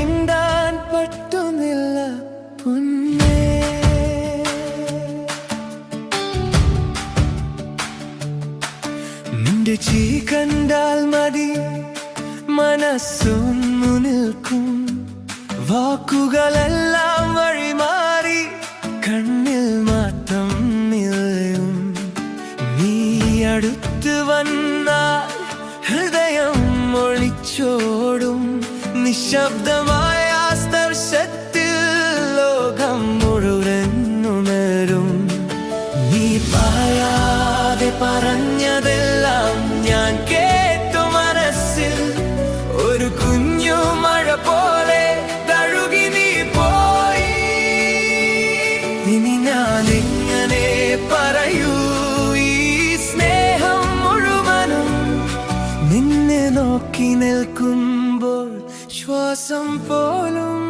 മിണ്ടാൻ പറ്റുന്നില്ല പൊന്നേ. നിന്റെ ചീ കണ്ടാൽ മതി മനസ്സൊന്നു നിൽക്കും. വാക്കുകളെല്ലാം വഴിമാറി കണ്ണിൽ മാത്രം നിറയും. നീ അടുത്ത് വന്നാൽ ഹൃദയം ഒളിച്ചോടും. നിശബ്ദമായ സ്പർശത്തിൽ ലോകം മുഴുവൻ ഉണരും. നീ പറയാതെ പറഞ്ഞതെല്ലാം ഞാൻ കേട്ടു മനസ്സിൽ. ഒരു കുഞ്ഞു മഴ പോലെ തഴുകി നീ പോയി. ഇനി ഞാൻ എങ്ങനെ പറയൂ ഈ സ്നേഹം മുഴുവനും. നിന്നെ നോക്കി നിൽക്കുമ്പോൾ ശ്വാസം പോലും